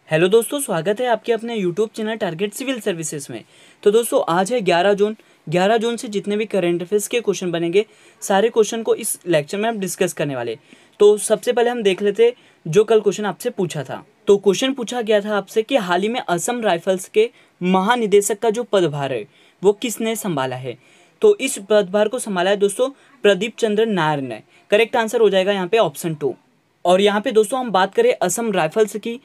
Hello दोस्तों, स्वागत है आपके अपने YouTube channel Target Civil Services में। तो दोस्तों आज है 11 जून। 11 जून से जितने भी करंट अफेयर्स के क्वेश्चन बनेंगे, सारे क्वेश्चन को इस लेक्चर में हम डिस्कस करने वाले। तो सबसे पहले हम देख लेते जो कल क्वेश्चन आपसे पूछा था। तो क्वेश्चन पूछा गया था आपसे कि हाल ही में असम राइफल्स के महानिदेशक का जो पदभार है वो किसने संभाला है। तो इस पदभार को संभाला है दोस्तों प्रदीप चंद्र नायर ने। करेक्ट आंसर हो जाएगा यहाँ पे ऑप्शन 2। और यहाँ पे दोस्तों हम बात करें असम राइफल्स की,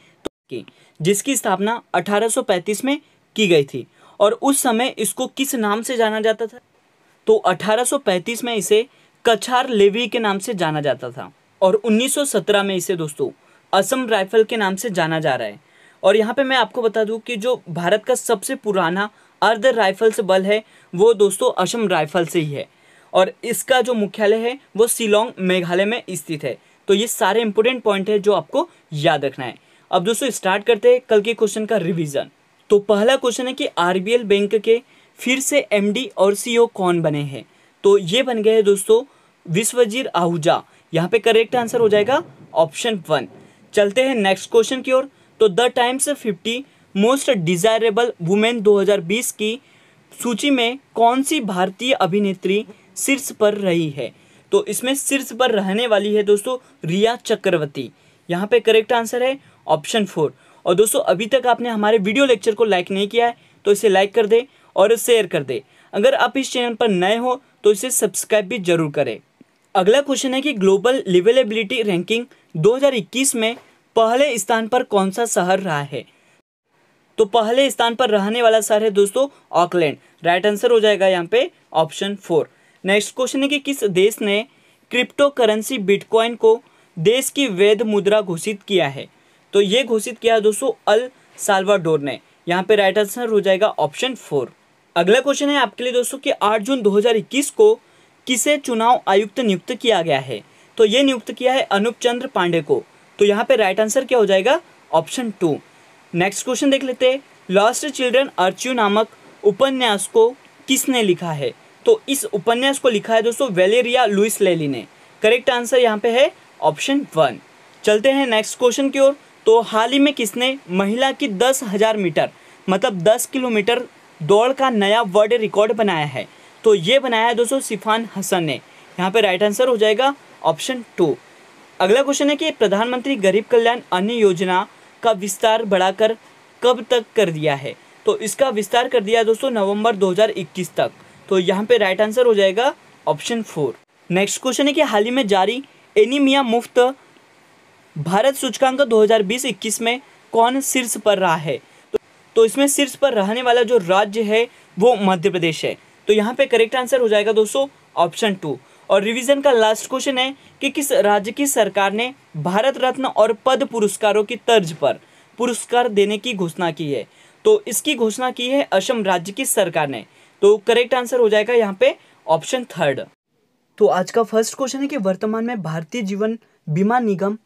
जिसकी स्थापना 1835 में की गई थी। और उस समय इसको किस नाम से जाना जाता था? तो 1835 में इसे कछार लेवी के नाम से जाना जाता था और 1917 में इसे दोस्तों असम राइफल के नाम से जाना जा रहा है। और यहाँ पे मैं आपको बता दूं कि जो भारत का सबसे पुराना अर्ध राइफल्स बल है वो दोस्तों असम राइफल से ही है और इसका जो मुख्यालय है वो शिलोंग मेघालय में स्थित है। तो ये सारे इंपॉर्टेंट पॉइंट है जो आपको याद रखना है। अब दोस्तों स्टार्ट करते हैं कल के क्वेश्चन का रिवीजन। तो पहला क्वेश्चन है कि आरबीएल बैंक के फिर से एमडी और सीईओ कौन बने हैं? तो ये बन गए हैं दोस्तों विश्वजीत आहूजा। यहाँ पे करेक्ट आंसर हो जाएगा ऑप्शन 1। चलते हैं नेक्स्ट क्वेश्चन की ओर। तो the times 50 most desirable women 2020 की सूची में कौन सी भारतीय अभिनेत्री शीर्ष पर रही है? तो इसमें शीर्ष पर रहने वाली है दोस्तों रिया चक्रवर्ती। यहाँ पे करेक्ट आंसर है ऑप्शन 4। और दोस्तों अभी तक आपने हमारे वीडियो लेक्चर को लाइक नहीं किया है तो इसे लाइक कर दे और शेयर कर दे। अगर आप इस चैनल पर नए हो तो इसे सब्सक्राइब भी जरूर करें। अगला क्वेश्चन है कि ग्लोबल लिवेलेबिलिटी रैंकिंग 2021 में पहले स्थान पर कौन सा शहर रहा है? तो पहले स्थान पर रहने वाला शहर है दोस्तों ऑकलैंड। राइट आंसर हो जाएगा यहाँ पे ऑप्शन 4। नेक्स्ट क्वेश्चन है कि किस देश ने क्रिप्टो करेंसी बिटकॉइन को देश की वैध मुद्रा घोषित किया है? तो ये घोषित किया दोस्तों अल साल्वाडोर ने। यहाँ पे राइट आंसर हो जाएगा ऑप्शन 4। अगला क्वेश्चन है आपके लिए दोस्तों कि 8 जून 2021 को किसे चुनाव आयुक्त नियुक्त किया गया है? तो ये नियुक्त किया है अनूप चंद्र पांडे को। तो यहाँ पे राइट आंसर क्या हो जाएगा ऑप्शन 2। नेक्स्ट क्वेश्चन देख लेते हैं। लॉस्ट चिल्ड्रन अर्च्यू नामक उपन्यास को किसने लिखा है? तो इस उपन्यास को लिखा है दोस्तों वेलेरिया लुइस लेली ने। करेक्ट आंसर यहाँ पे है ऑप्शन 1। चलते हैं नेक्स्ट क्वेश्चन की ओर। तो हाल ही में किसने महिला की 10,000 मीटर मतलब 10 किलोमीटर दौड़ का नया वर्ल्ड रिकॉर्ड बनाया है? तो ये बनाया है दोस्तों सिफान हसन ने। यहाँ पे राइट आंसर हो जाएगा ऑप्शन 2। अगला क्वेश्चन है कि प्रधानमंत्री गरीब कल्याण अन्न योजना का विस्तार बढ़ाकर कब तक कर दिया है? तो इसका विस्तार कर दिया दोस्तों नवंबर 2021 तक। तो यहाँ पे राइट आंसर हो जाएगा ऑप्शन 4। नेक्स्ट क्वेश्चन है कि हाल ही में जारी एनीमिया मुफ्त भारत सूचकांक 2020-21 में कौन शीर्ष पर रहा है? तो इसमें शीर्ष पर रहने वाला जो राज्य है वो मध्य प्रदेश है। तो यहाँ पे करेक्ट आंसर हो जाएगा दोस्तों ऑप्शन 2। और रिवीजन का लास्ट क्वेश्चन है कि किस राज्य की सरकार ने भारत रत्न और पद्म पुरस्कारों की तर्ज पर पुरस्कार देने की घोषणा की है? तो इसकी घोषणा की है असम राज्य की सरकार ने। तो करेक्ट आंसर हो जाएगा यहाँ पे ऑप्शन 3। तो आज का फर्स्ट क्वेश्चन है कि वर्तमान में भारतीय जीवन बीमा निगम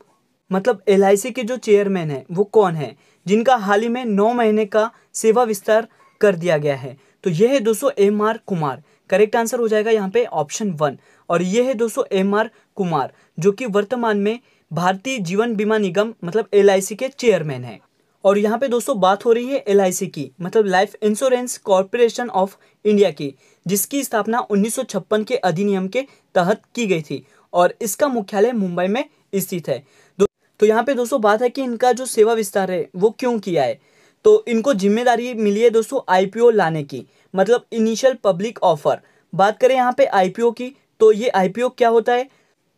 मतलब एलआईसी के जो चेयरमैन है वो कौन है, जिनका हाल ही में 9 महीने का सेवा विस्तार कर दिया गया है? तो यह है दोस्तों एमआर कुमार। करेक्ट आंसर हो जाएगा यहाँ पे ऑप्शन 1। और ये है दोस्तों एमआर कुमार जो कि वर्तमान में भारतीय जीवन बीमा निगम मतलब एलआईसी के चेयरमैन है। और यहाँ पे दोस्तों बात हो रही है एलआईसी की मतलब life insurance corporation of India की, जिसकी स्थापना 1956 के अधिनियम के तहत की गई थी और इसका मुख्यालय मुंबई में स्थित है। तो यहाँ पे दोस्तों बात है कि इनका जो सेवा विस्तार है वो क्यों किया है? तो इनको जिम्मेदारी मिली है दोस्तों आईपीओ लाने की मतलब इनिशियल पब्लिक ऑफर। बात करें यहाँ पे आईपीओ की, तो ये आईपीओ क्या होता है?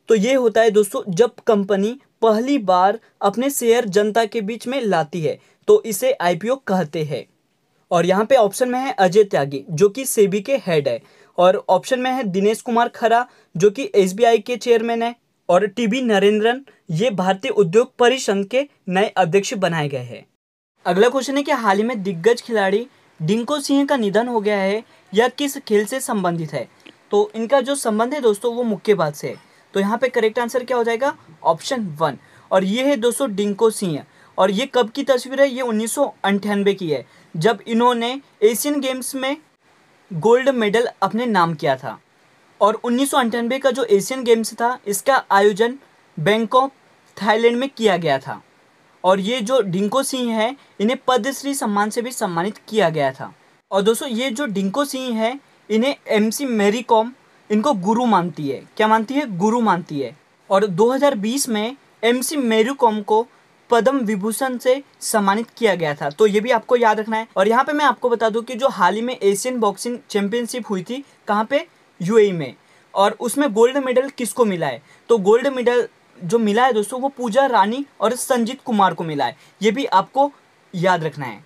तो ये होता है दोस्तों जब कंपनी पहली बार अपने शेयर जनता के बीच में लाती है तो इसे आईपीओ कहते हैं। और यहाँ पे ऑप्शन में है अजय त्यागी जो कि सेबी के हेड है, और ऑप्शन में है दिनेश कुमार खरा जो कि एसबीआई के चेयरमैन है, और टीबी नरेंद्रन ये भारतीय उद्योग परिसंघ के नए अध्यक्ष बनाए गए हैं। अगला क्वेश्चन है कि हाल ही में दिग्गज खिलाड़ी डिंको सिंह का निधन हो गया है, यह किस खेल से संबंधित है? तो इनका जो संबंध है दोस्तों वो मुक्केबाज से है। तो यहाँ पे करेक्ट आंसर क्या हो जाएगा ऑप्शन 1। और ये है दोस्तों डिंको सिंह। और ये कब की तस्वीर है? ये 1998 की है जब इन्होंने एशियन गेम्स में गोल्ड मेडल अपने नाम किया था। और 1998 का जो एशियन गेम्स था इसका आयोजन बैंकॉक थाईलैंड में किया गया था। और ये जो डिंको सिंह है इन्हें पद्मश्री सम्मान से भी सम्मानित किया गया था। और दोस्तों ये जो डिंको सिंह है इन्हें एमसी मैरी कॉम इनको गुरु मानती है। क्या मानती है? गुरु मानती है। और 2020 में एमसी मैरी कॉम को पद्म विभूषण से सम्मानित किया गया था। तो ये भी आपको याद रखना है। और यहाँ पे मैं आपको बता दूं कि जो हाल ही में एशियन बॉक्सिंग चैंपियनशिप हुई थी, कहाँ पे? यूएई में, और उसमें गोल्ड मेडल किसको मिला है? तो गोल्ड मेडल जो मिला है दोस्तों वो पूजा रानी और संजीत कुमार को मिला है। ये भी आपको याद रखना है।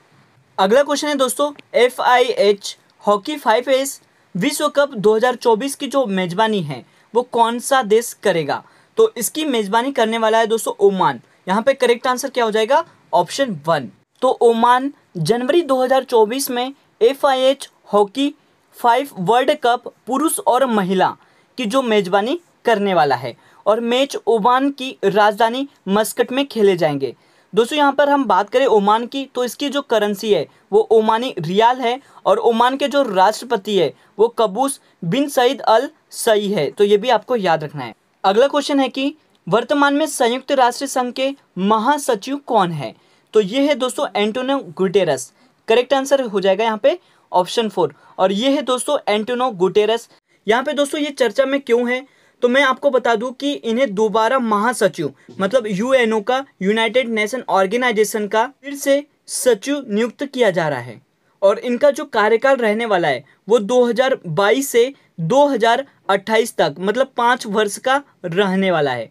अगला क्वेश्चन है दोस्तों, FIH हॉकी 5S विश्व कप 2024 की जो मेजबानी है वो कौन सा देश करेगा? तो इसकी मेजबानी करने वाला है दोस्तों ओमान। यहाँ पे करेक्ट आंसर क्या हो जाएगा? ऑप्शन 1। तो ओमान जनवरी 2024 में FIH हॉकी 5 वर्ल्ड कप पुरुष और महिला की जो मेजबानी करने वाला है, और मैच ओमान की राजधानी मस्कट में खेले जाएंगे। दोस्तों यहाँ पर हम बात करें ओमान की, तो इसकी जो करेंसी है वो ओमानी रियाल है, और ओमान के जो राष्ट्रपति है वो कबूस बिन सईद अल सई है। तो ये भी आपको याद रखना है। अगला क्वेश्चन है कि वर्तमान में संयुक्त राष्ट्र संघ के महासचिव कौन है? तो ये है दोस्तों एंटोनियो गुटेरस। करेक्ट आंसर हो जाएगा यहाँ पे ऑप्शन 4। और ये है दोस्तों एंटोनियो गुटेरस। यहाँ पे दोस्तों ये चर्चा में क्यों है? तो मैं आपको बता दूं कि इन्हें दोबारा महासचिव मतलब यूएनओ का, यूनाइटेड नेशन ऑर्गेनाइजेशन का फिर से सचिव नियुक्त किया जा रहा है, और इनका जो कार्यकाल रहने वाला है वो 2022 से 2028 तक मतलब 5 वर्ष का रहने वाला है।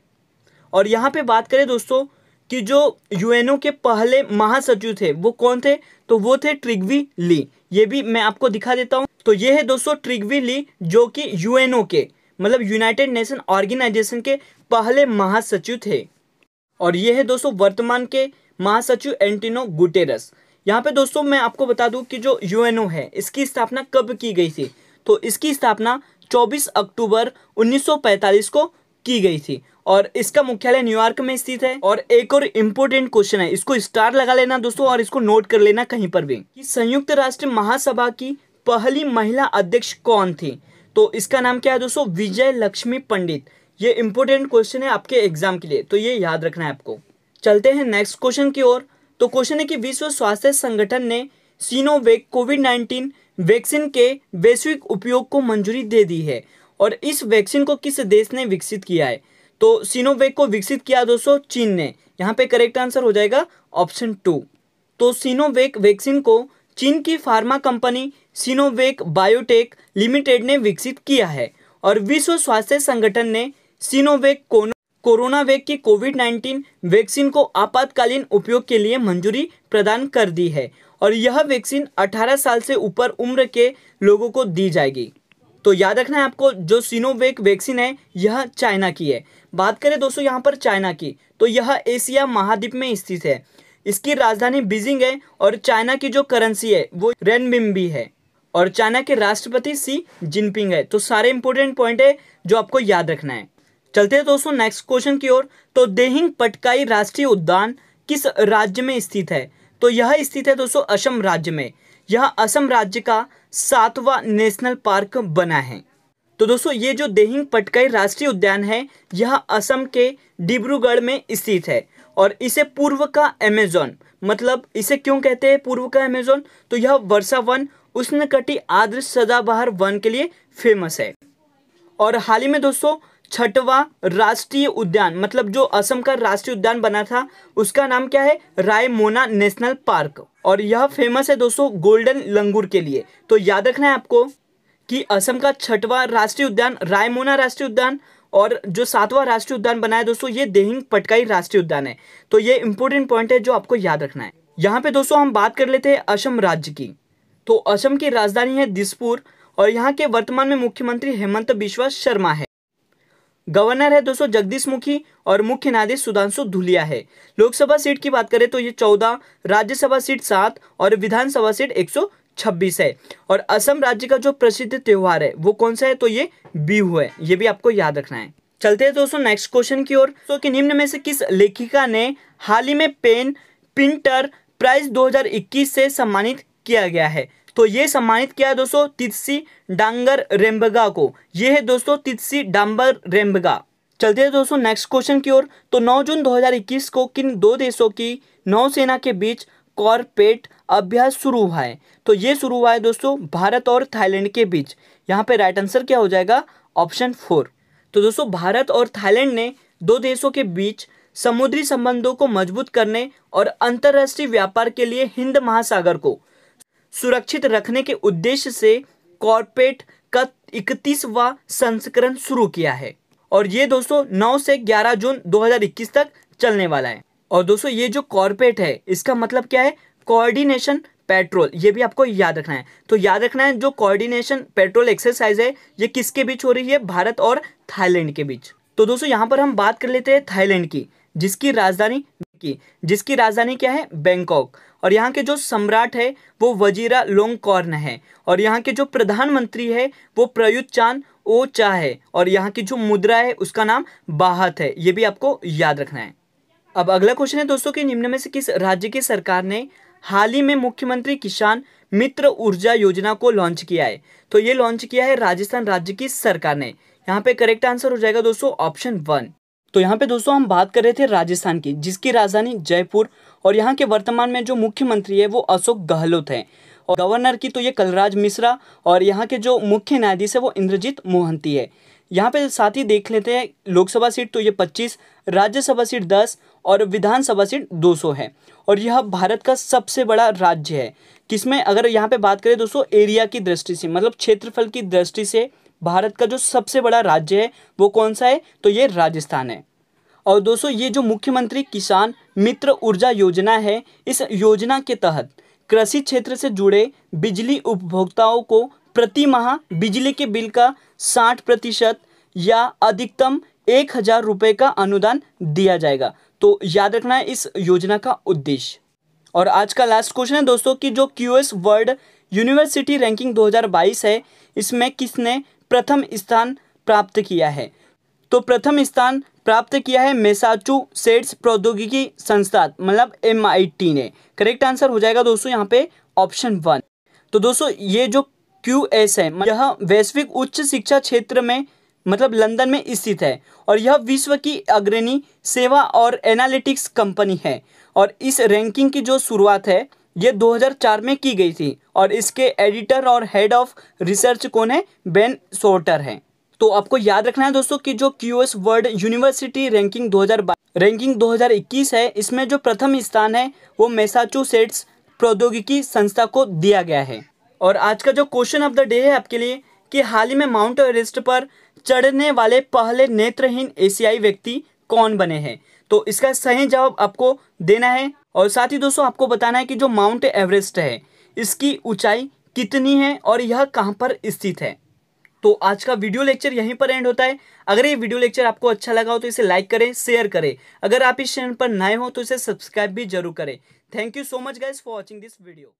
और यहाँ पे बात करें दोस्तों कि जो यूएनओ के पहले महासचिव थे वो कौन थे? तो वो थे ट्रिग्वी ली। ये भी मैं आपको दिखा देता हूँ। तो ये है दोस्तों ट्रिग्वी ली, जो कि यूएनओ के मतलब यूनाइटेड नेशन ऑर्गेनाइजेशन के पहले महासचिव थे। और ये है दोस्तों वर्तमान के महासचिव एंटोनियो गुटेरस। यहाँ पे दोस्तों मैं आपको बता दूं कि जो यूएनओ है इसकी स्थापना कब की गई थी? तो इसकी स्थापना 24 अक्टूबर 1945 को की गई थी, और इसका मुख्यालय न्यूयॉर्क में स्थित है। और एक और इम्पोर्टेंट क्वेश्चन है, इसको स्टार लगा लेना दोस्तों और इसको नोट कर लेना कहीं पर भी, कि संयुक्त राष्ट्र महासभा की पहली महिला अध्यक्ष कौन थी? तो इसका नाम क्या है दोस्तों? विजय लक्ष्मी पंडित। ये इंपॉर्टेंट क्वेश्चन है आपके एग्जाम के लिए, तो ये याद रखना है आपको। चलते हैं नेक्स्ट क्वेश्चन की ओर। तो क्वेश्चन है कि विश्व स्वास्थ्य संगठन ने सिनोवैक कोविड-19 वैक्सीन के वैश्विक उपयोग को मंजूरी दे दी है, और इस वैक्सीन को किस देश ने विकसित किया है? तो सिनोवैक को विकसित किया दोस्तों चीन ने। यहाँ पे करेक्ट आंसर हो जाएगा ऑप्शन 2। तो सिनोवैक वैक्सीन को चीन की pharma company Sinovac biotech limited ने विकसित किया है, और विश्व स्वास्थ्य संगठन ने सिनोवैक कोरोनावैक की कोविड-19 वैक्सीन को आपातकालीन उपयोग के लिए मंजूरी प्रदान कर दी है, और यह वैक्सीन 18 साल से ऊपर उम्र के लोगों को दी जाएगी। तो याद रखना है आपको, जो सिनोवैक वैक्सीन है यह चाइना की है। बात करें दोस्तों यहाँ पर चाइना की, तो यह एशिया महाद्वीप में स्थित है। इसकी राजधानी बीजिंग है, और चाइना की जो करेंसी है वो रेनमिनबी है, और चाइना के राष्ट्रपति शी जिनपिंग है। तो सारे इंपॉर्टेंट पॉइंट है जो आपको याद रखना है। चलते हैं दोस्तों नेक्स्ट क्वेश्चन की ओर। तो देहिंग पटकाई राष्ट्रीय उद्यान किस राज्य में स्थित है? तो यह स्थित है दोस्तों असम राज्य में। यह असम राज्य का 7वां नेशनल पार्क बना है। तो दोस्तों ये जो देहिंग पटकाई राष्ट्रीय उद्यान है यह असम के डिब्रूगढ़ में स्थित है, और इसे पूर्व का अमेज़न, मतलब इसे क्यों कहते हैं पूर्व का अमेज़न? तो यह वर्षा वन, उष्णकटिबंधीय आर्द्र सदाबहार वन के लिए फेमस है। और हाल ही में दोस्तों 6वां राष्ट्रीय उद्यान, मतलब जो असम का राष्ट्रीय उद्यान बना था उसका नाम क्या है? रायमोना नेशनल पार्क, और यह फेमस है दोस्तों गोल्डन लंगूर के लिए। तो याद रखना है आपको कि असम का 6वां राष्ट्रीय उद्यान रायमोना राष्ट्रीय उद्यान, और जो 7वां राष्ट्रीय उद्यान बना है दोस्तों ये देहिंग पटकाई राष्ट्रीय उद्यान है। तो ये इंपॉर्टेंट पॉइंट है जो आपको याद रखना है। यहाँ पे दोस्तों हम बात कर लेते हैं असम राज्य की। तो असम की राजधानी है दिसपुर, और यहाँ के वर्तमान में मुख्यमंत्री हेमंत बिस्वा शर्मा है। गवर्नर है दोस्तों जगदीश मुखी, और मुख्य न्यायाधीश सुधांशु धुलिया है। लोकसभा सीट की बात करें तो ये 14, राज्यसभा सीट 7 और विधानसभा सीट 126 है। और असम राज्य का जो प्रसिद्ध त्योहार है वो कौन सा है? तो ये बिहू है। ये भी आपको याद रखना है। चलते हैं दोस्तों नेक्स्ट क्वेश्चन की ओर। तो कि निम्न में से किस लेखिका ने हाल ही में पेन पिंटर प्राइज 2021 से सम्मानित किया गया है? तो ये सम्मानित किया है दोस्तों तित्सी डांगर रेम्बगा को। ये है दोस्तों तित्सी डांबर रेम्बगा। चलते हैं दोस्तों नेक्स्ट क्वेश्चन की ओर। तो 9 जून 2021 को किन दो देशों की नौसेना के बीच कॉर्पेट अभ्यास शुरू हुआ है? तो ये शुरू हुआ है दोस्तों भारत और थाईलैंड के बीच। यहाँ पे राइट आंसर क्या हो जाएगा? ऑप्शन 4। तो दोस्तों भारत और थाईलैंड ने दो देशों के बीच समुद्री संबंधों को मजबूत करने और अंतर्राष्ट्रीय व्यापार के लिए हिंद महासागर को सुरक्षित रखने के उद्देश्य से कॉर्पेट का 31वां संस्करण शुरू किया है और ये दोस्तों 9 से 11 जून 2021 तक चलने वाला है। और दोस्तों ये जो कॉर्पेट है इसका मतलब क्या है? कोऑर्डिनेशन पेट्रोल, ये भी आपको याद रखना है। तो याद रखना है जो कोऑर्डिनेशन पेट्रोल एक्सरसाइज है ये किसके बीच हो रही है? भारत और थाईलैंड के बीच। तो दोस्तों यहाँ पर हम बात कर लेते हैं थाईलैंड की, जिसकी राजधानी क्या है? बैंकॉक। और यहाँ के जो सम्राट है वो वजीरा लोंगकॉर्न है और यहाँ के जो प्रधानमंत्री है वो प्रयुत चान ओ चा है और यहाँ की जो मुद्रा है उसका नाम बाहत है। ये भी आपको याद रखना है। अब अगला क्वेश्चन है दोस्तों कि निम्न में से किस राज्य की सरकार ने हाल ही में मुख्यमंत्री किसान मित्र ऊर्जा योजना को लॉन्च किया है? तो ये लॉन्च किया है राजस्थान राज्य की सरकार ने। यहाँ पे करेक्ट आंसर हो जाएगा दोस्तों ऑप्शन 1। तो यहाँ पे दोस्तों हम बात कर रहे थे राजस्थान की, जिसकी राजधानी जयपुर और यहाँ के वर्तमान में जो मुख्यमंत्री है वो अशोक गहलोत है और गवर्नर की तो ये कलराज मिश्रा और यहाँ के जो मुख्य न्यायाधीश है वो इंद्रजीत मोहंती है। यहाँ पे साथ ही देख लेते हैं लोकसभा सीट तो ये 25, राज्यसभा सीट 10 और विधानसभा सीट 200 है और यह भारत का सबसे बड़ा राज्य है। किसमें अगर यहाँ पे बात करें दोस्तों एरिया की दृष्टि से, मतलब क्षेत्रफल की दृष्टि से भारत का जो सबसे बड़ा राज्य है वो कौन सा है? तो ये राजस्थान है। और दोस्तों ये जो मुख्यमंत्री किसान मित्र ऊर्जा योजना है, इस योजना के तहत कृषि क्षेत्र से जुड़े बिजली उपभोक्ताओं को प्रति माह बिजली के बिल का 60% या अधिकतम 1000 रुपये का अनुदान दिया जाएगा। तो याद रखना है इस योजना का उद्देश्य। और आज का लास्ट क्वेश्चन है दोस्तों कि जो QS वर्ल्ड यूनिवर्सिटी रैंकिंग 2022 है इसमें किसने प्रथम स्थान प्राप्त किया है? तो प्रथम स्थान प्राप्त किया है मैसाचुसेट्स प्रौद्योगिकी संस्थान मतलब MIT ने। करेक्ट आंसर हो जाएगा दोस्तों यहाँ पे ऑप्शन 1। तो दोस्तों ये जो QS है यह वैश्विक उच्च शिक्षा क्षेत्र में मतलब लंदन में स्थित है और यह विश्व की अग्रणी सेवा और एनालिटिक्स कंपनी है और इस रैंकिंग की जो शुरुआत है ये 2004 में की गई थी और इसके एडिटर और हेड ऑफ रिसर्च कौन है? बेन शोर्टर है। तो आपको याद रखना है दोस्तों कि जो QS वर्ल्ड यूनिवर्सिटी रैंकिंग 2021 है इसमें जो प्रथम स्थान है वो मैसाचुसेट्स प्रौद्योगिकी संस्था को दिया गया है। और आज का जो क्वेश्चन ऑफ द डे है आपके लिए कि हाल ही में माउंट एवरेस्ट पर चढ़ने वाले पहले नेत्रहीन एशियाई व्यक्ति कौन बने हैं? तो इसका सही जवाब आपको देना है और साथ ही दोस्तों आपको बताना है कि जो माउंट एवरेस्ट है इसकी ऊंचाई कितनी है और यह कहां पर स्थित है। तो आज का वीडियो लेक्चर यहीं पर एंड होता है। अगर ये वीडियो लेक्चर आपको अच्छा लगा हो तो इसे लाइक करें, शेयर करें। अगर आप इस चैनल पर नए हो तो इसे सब्सक्राइब भी जरूर करें। Thank you so much guys for watching this video.